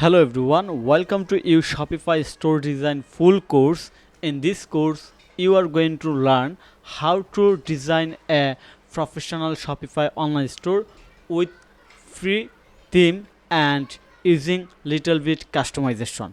Hello everyone, welcome to your Shopify store design full course. In this course, you are going to learn how to design a professional Shopify online store with free theme and using little bit customization.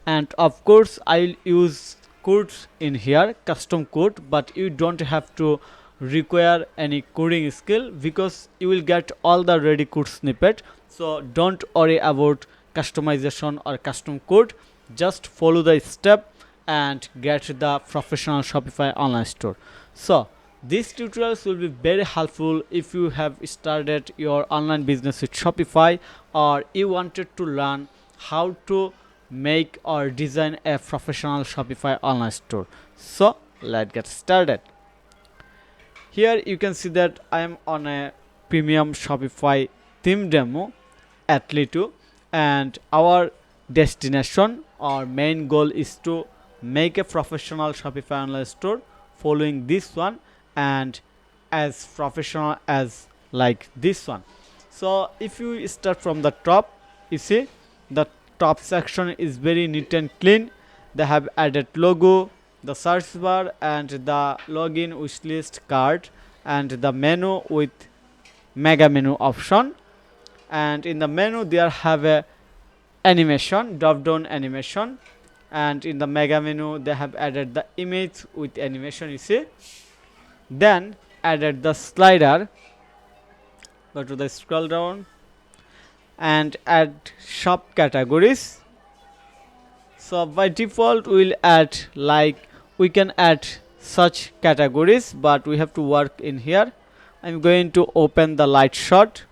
And of course, I'll use codes in here, custom code, but you don't have to require any coding skill because you will get all the ready code snippet. So don't worry about customization or custom code. Just follow the step and get the professional Shopify online store. So these tutorials will be very helpful if you have started your online business with Shopify, or you wanted to learn how to make or design a professional Shopify online store. So let's get started. Here you can see that I am on a premium Shopify theme demo athlete 2, and our destination or main goal is to make a professional Shopify online store following this one and as professional as like this one. So if you start from the top, you see the top section is very neat and clean. They have added logo, the search bar, and the login wishlist card, and the menu with mega menu option. And in the menu there have a animation, drop down animation, and in the mega menu they have added the image with animation, you see. Then added the slider, go to the scroll down and add shop categories. So by default we'll add, like, we can add such categories, but we have to work in here. I'm going to open the light shot,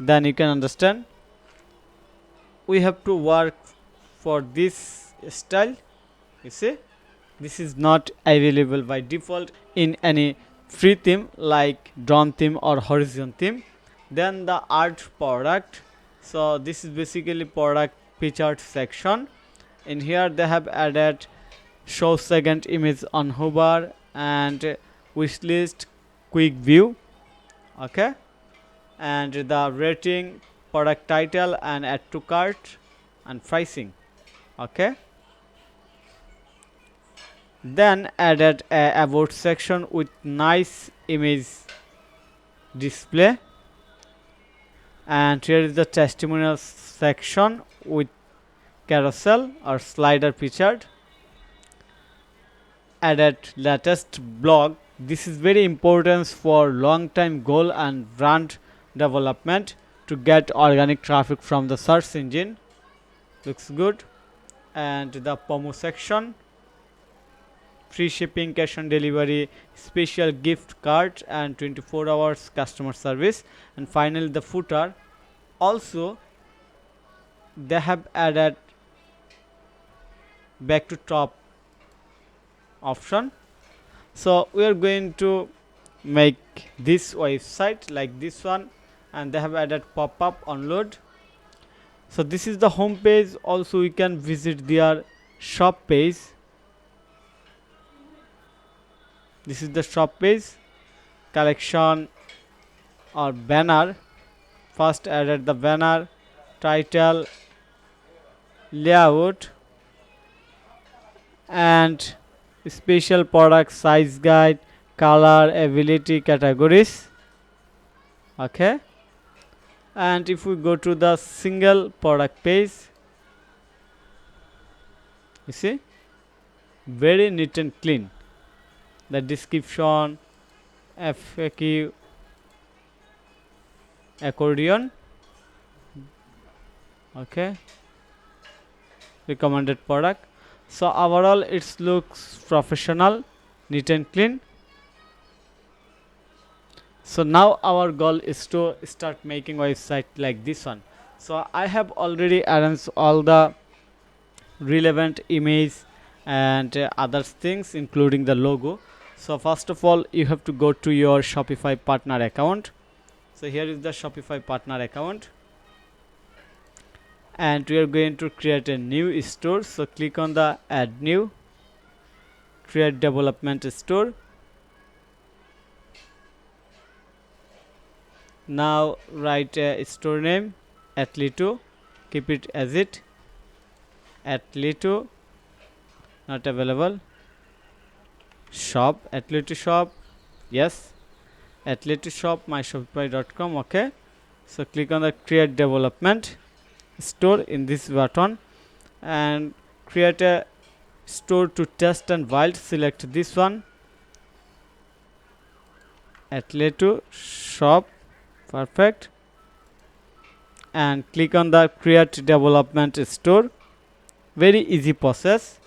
then you can understand. We have to work for this style, you see. This is not available by default in any free theme like drawn theme or horizon theme. Then the art product, so this is basically product featured section. In here they have added show second image on hover and wishlist quick view, okay, and the rating, product title, and add to cart and pricing, okay. Then added a about section with nice image display, and here is the testimonial section with carousel or slider featured. Added latest blog, this is very important for long time goal and brand development to get organic traffic from the search engine, looks good. And the promo section, free shipping, cash on delivery, special gift card, and 24 hours customer service. And finally the footer, also they have added back to top option. So we are going to make this website like this one, and they have added pop-up onload. So this is the home page. Also we can visit their shop page. This is the shop page, collection or banner. First added the banner, title, layout, and special product size guide, color, ability, categories, okay. And if we go to the single product page, you see, very neat and clean. The description, FAQ, accordion, okay, recommended product. So overall it looks professional, neat and clean. So now our goal is to start making website like this one. So I have already arranged all the relevant image and other things including the logo. So first of all you have to go to your Shopify partner account. So here is the Shopify partner account, and we are going to create a new store. So click on the add new, create development store. Now write a store name athlete 2, keep it as it. Atleto not available. Shop, Atleto shop, yes. Atleto shop myshopify.com. Okay, so click on the create development store in this button and create a store to test and wild. Select this one, Atleto shop, perfect, and click on the create development store. Very easy process.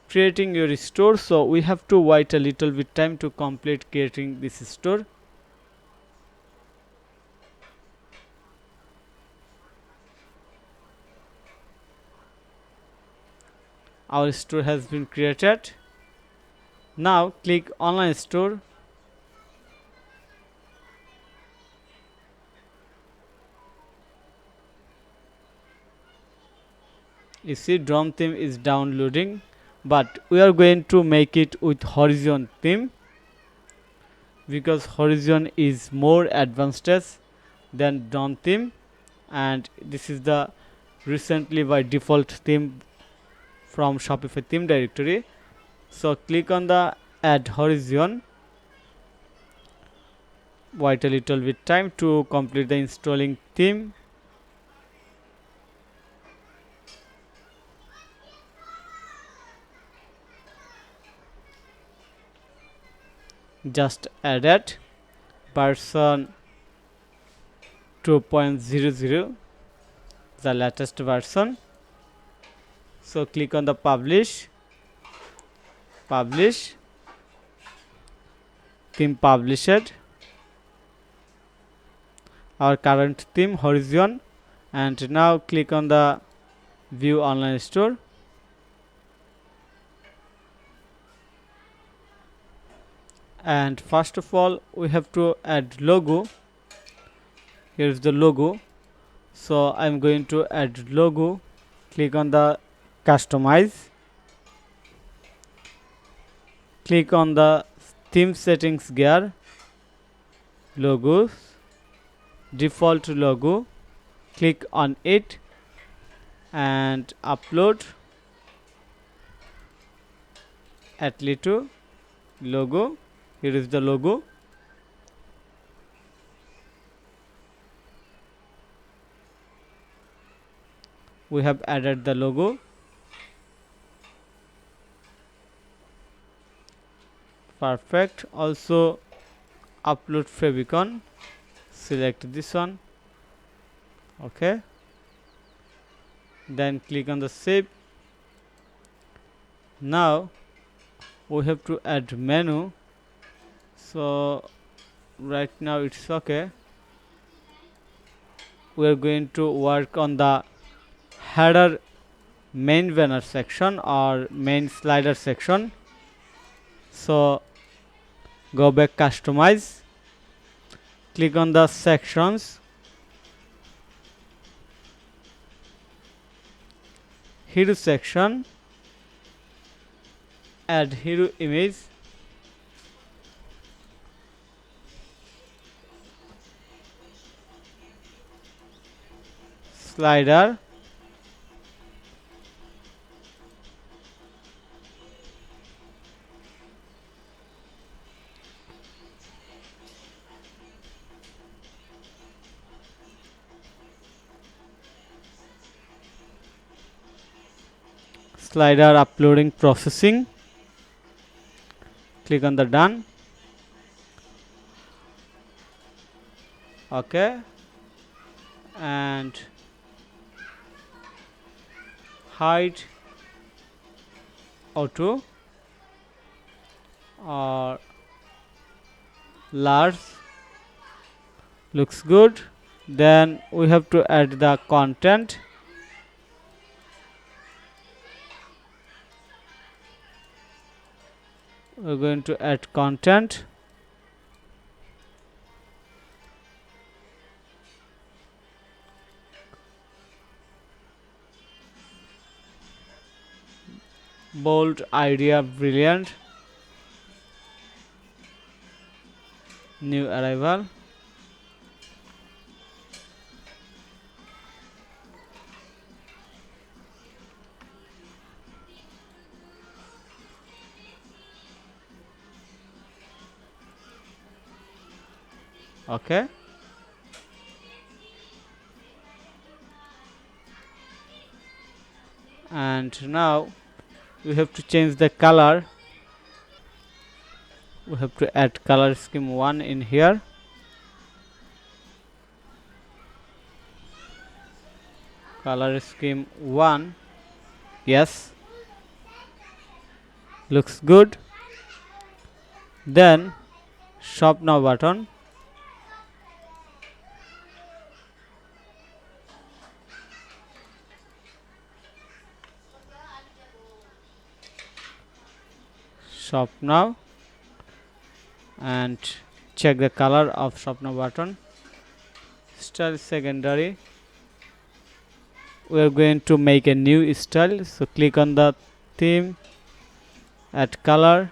Creating your store, so we have to wait a little bit time to complete creating this store. Our store has been created. Now click online store. You see drone theme is downloading, but we are going to make it with horizon theme because horizon is more advanced than drone theme, and this is the recently by default theme from Shopify theme directory. So click on the add horizon. Wait a little bit time to complete the installing theme. Just add it. Version 2.00, the latest version. So click on the publish, theme published, our current theme horizon, and now click on the view online store. And first of all we have to add logo. Here is the logo, so I'm going to add logo. Click on the customize, click on the theme settings gear, logos, default logo, click on it and upload Atleto logo. Here is the logo. We have added the logo. Perfect. Also upload favicon. Select this one. Okay. Then click on the save. Now we have to add menu. So right now it's okay. We are going to work on the header main banner section or main slider section. So go back, customize, click on the sections, hero section, add hero image, slider, slider uploading processing. Click on the done. Okay, and hide auto or large, looks good. Then we have to add the content. We're going to add content. Bold, idea, brilliant, new arrival. Okay, and now we have to change the color. We have to add color scheme 1 in here. Color scheme 1, yes, looks good. Then shop now button, shop now, and check the color of shop now button. Style secondary, we are going to make a new style, so click on the theme, add color,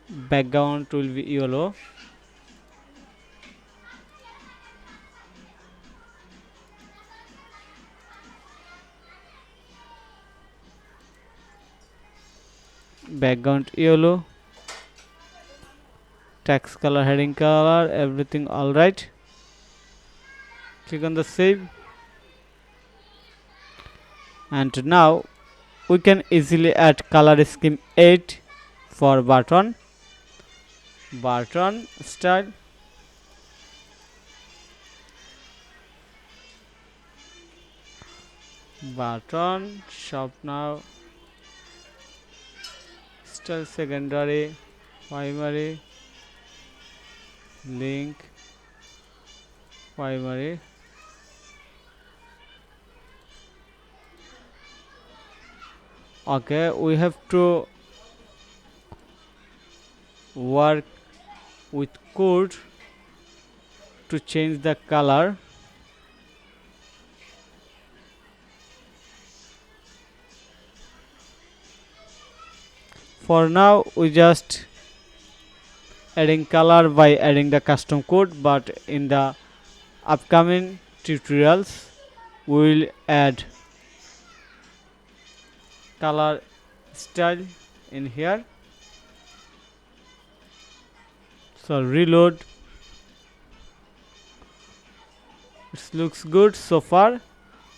background will be yellow, background yellow, text color, heading color, everything all right. Click on the save, and now we can easily add color scheme 8 for button style, button shop now, style secondary, primary, link, primary, okay. We have to work with code to change the color. For now we just adding color by adding the custom code, but in the upcoming tutorials we will add color style in here. So reload, it looks good so far.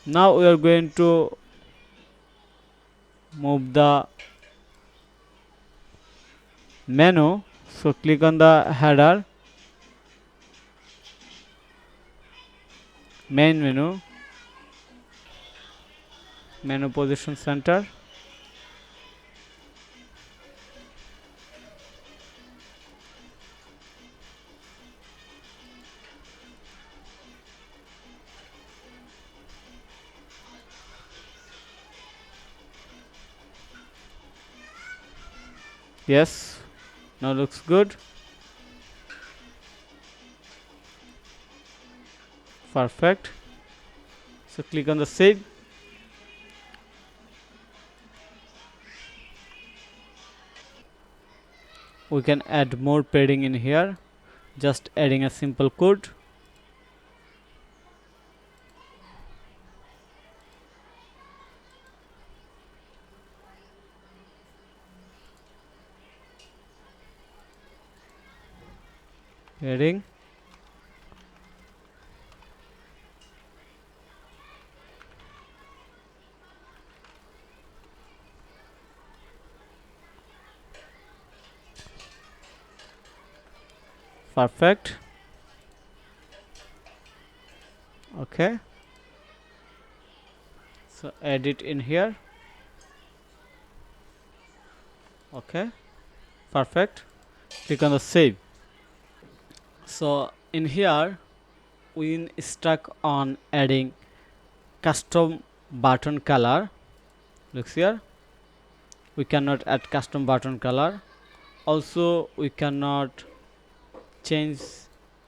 Now we are going to move the menu, so click on the header, main menu position center, yes, now looks good, perfect. So click on the save, we can add more padding in here, just adding a simple code. Heading, perfect, okay. So add it in here, okay, perfect. Click on the save. So in here we stuck on adding custom button color. Looks here, we cannot add custom button color. Also we cannot change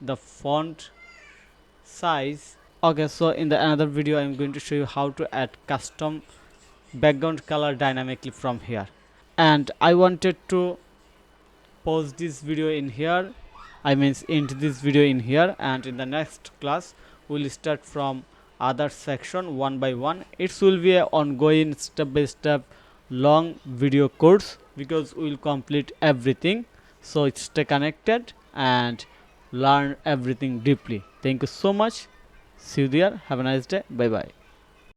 the font size. Okay, so in the another video I'm going to show you how to add custom background color dynamically from here. And I wanted to pause this video in here, I means end this video in here, and in the next class we'll start from other section one by one. It will be an ongoing step by step long video course because we'll complete everything. So stay connected and learn everything deeply. Thank you so much. See you there. Have a nice day. Bye bye.